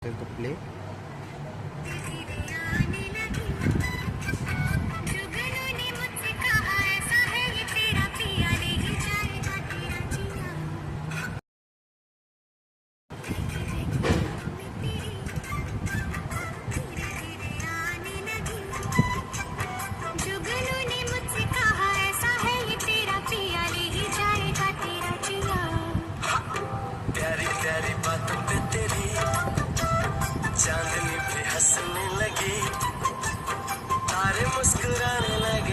तो प्ले। प्यारी प्यारी बातों पे तेरी चांदनी भी हंसने लगी, तारे मुस्कुराने लगे।